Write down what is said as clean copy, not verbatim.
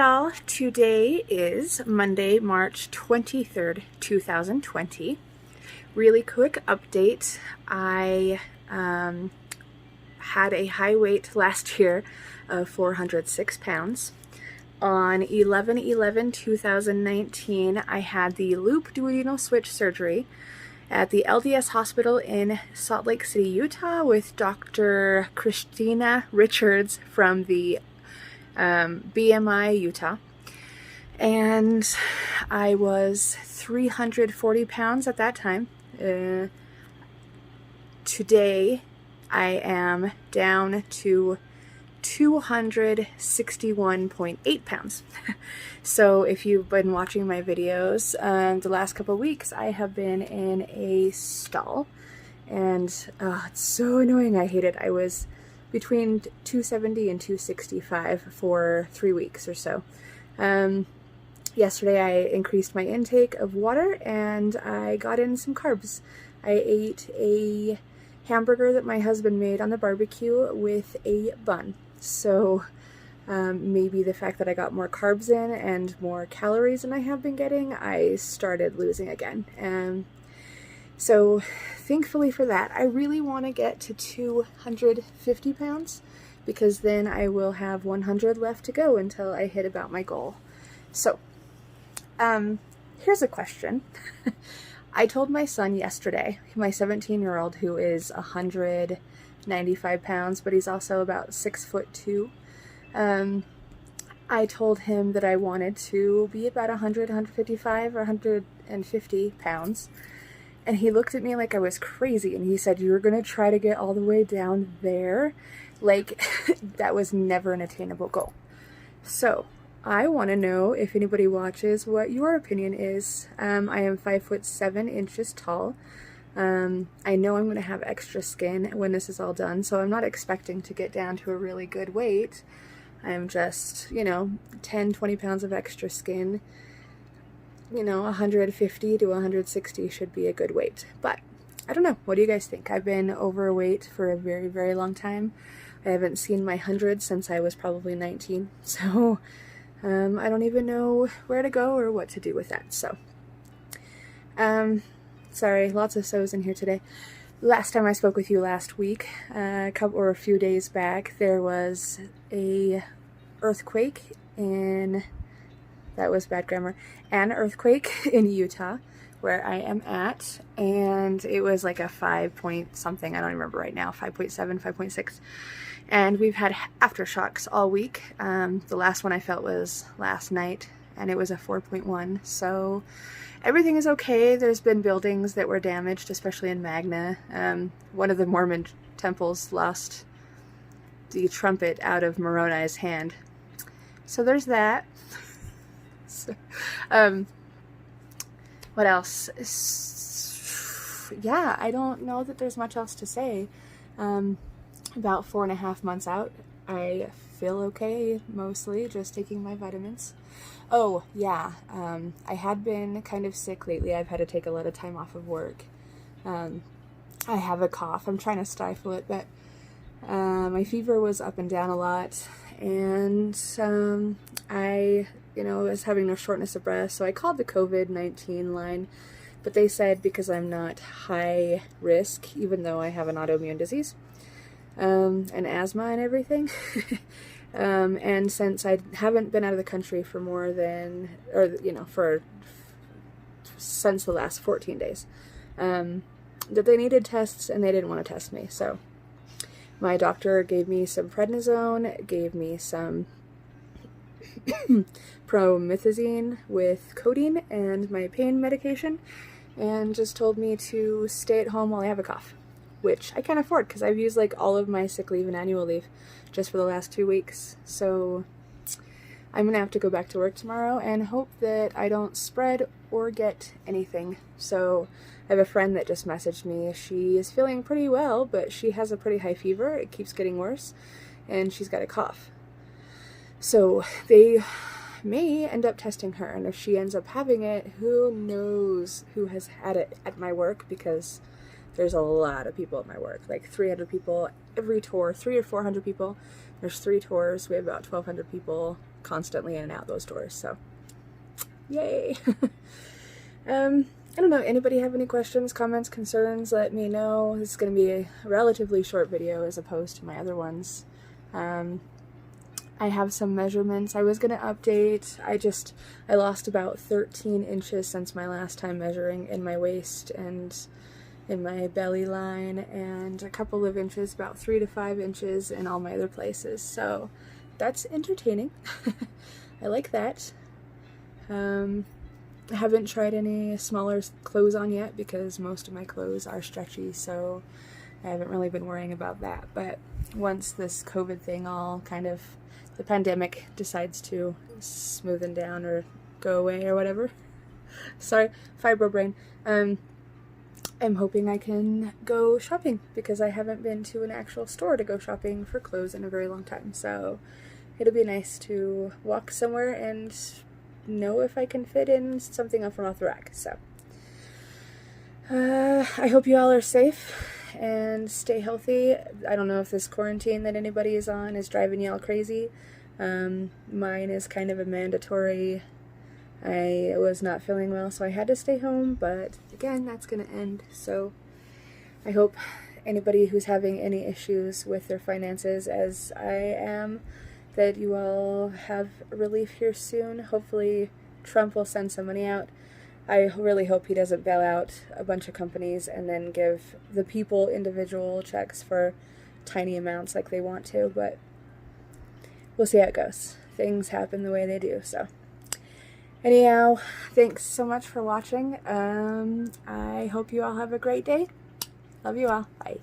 y'all, today is Monday, March 23rd, 2020. Really quick update. I had a high weight last year of 406 pounds. On 11/11/2019, I had the loop duodenal switch surgery at the LDS hospital in Salt Lake City, Utah with Dr. Christina Richards from the BMI, Utah. And I was 340 pounds at that time. Today I am down to 261.8 pounds. So if you've been watching my videos the last couple of weeks, I have been in a stall, and it's so annoying. I hate it. I was between 270 and 265 for 3 weeks or so. Yesterday I increased my intake of water and I got in some carbs. I ate a hamburger that my husband made on the barbecue with a bun. So maybe the fact that I got more carbs in and more calories than I have been getting, I started losing again. So thankfully for that, I really want to get to 250 pounds because then I will have 100 left to go until I hit about my goal. So here's a question. I told my son yesterday, my 17-year-old who is 195 pounds, but he's also about 6'2". I told him that I wanted to be about 100, 155 or 150 pounds. And he looked at me like I was crazy, and he said, "You're going to try to get all the way down there?" Like, that was never an attainable goal. So, I want to know, if anybody watches, what your opinion is. I am 5'7" tall. I know I'm going to have extra skin when this is all done, so I'm not expecting to get down to a really good weight. I'm just, 10, 20 pounds of extra skin. 150 to 160 should be a good weight. But I don't know. What do you guys think? I've been overweight for a very, very long time. I haven't seen my 100 since I was probably 19. So I don't even know where to go or what to do with that. So sorry, lots of so's in here today. Last time I spoke with you last week, a few days back, there was a earthquake in... That was bad grammar. An earthquake in Utah, where I am at, and it was like a 5 point something, I don't remember right now, 5.7, 5.6, and we've had aftershocks all week. The last one I felt was last night, and it was a 4.1, so everything is okay. There's been buildings that were damaged, especially in Magna. One of the Mormon temples lost the trumpet out of Moroni's hand. So there's that. So, what else? Yeah, I don't know that there's much else to say. About 4.5 months out, I feel okay, mostly, just taking my vitamins. Oh, yeah, I had been kind of sick lately. I've had to take a lot of time off of work. I have a cough. I'm trying to stifle it, but my fever was up and down a lot, and I was having no shortness of breath, so I called the COVID-19 line, but they said because I'm not high risk, even though I have an autoimmune disease, and asthma and everything, and since I haven't been out of the country for more than, since the last 14 days, that they needed tests, and they didn't want to test me, so my doctor gave me some prednisone, gave me some promethazine with codeine and my pain medication, and just told me to stay at home while I have a cough, which I can't afford because I've used like all of my sick leave and annual leave just for the last 2 weeks. So I'm gonna have to go back to work tomorrow and hope that I don't spread or get anything. So I have a friend that just messaged me. She is feeling pretty well, but she has a pretty high fever. It keeps getting worse, and she's got a cough. So they may end up testing her, and if she ends up having it, who knows who has had it at my work, because there's a lot of people at my work, like 300 people every tour, 300 or 400 people. There's 3 tours, we have about 1,200 people constantly in and out those doors, so yay. I don't know, anybody have any questions, comments, concerns, let me know. This is going to be a relatively short video as opposed to my other ones. I have some measurements I was going to update. I lost about 13 inches since my last time measuring in my waist and in my belly line, and a couple of inches, about 3 to 5 inches in all my other places. So that's entertaining. I like that. I haven't tried any smaller clothes on yet because most of my clothes are stretchy, so I haven't really been worrying about that. But once this COVID thing all kind of, the pandemic decides to smoothen down or go away or whatever, sorry, fibro brain, I'm hoping I can go shopping because I haven't been to an actual store to go shopping for clothes in a very long time. So it'll be nice to walk somewhere and know if I can fit in something from off the rack. So I hope you all are safe and stay healthy. I don't know if this quarantine that anybody is on is driving y'all crazy. Mine is kind of a mandatory. I was not feeling well, so I had to stay home, but again, that's going to end. So I hope anybody who's having any issues with their finances, as I am, that you all have relief here soon. Hopefully Trump will send some money out. I really hope he doesn't bail out a bunch of companies and then give the people individual checks for tiny amounts like they want to, but we'll see how it goes. Things happen the way they do, so. Anyhow, thanks so much for watching. I hope you all have a great day. Love you all. Bye.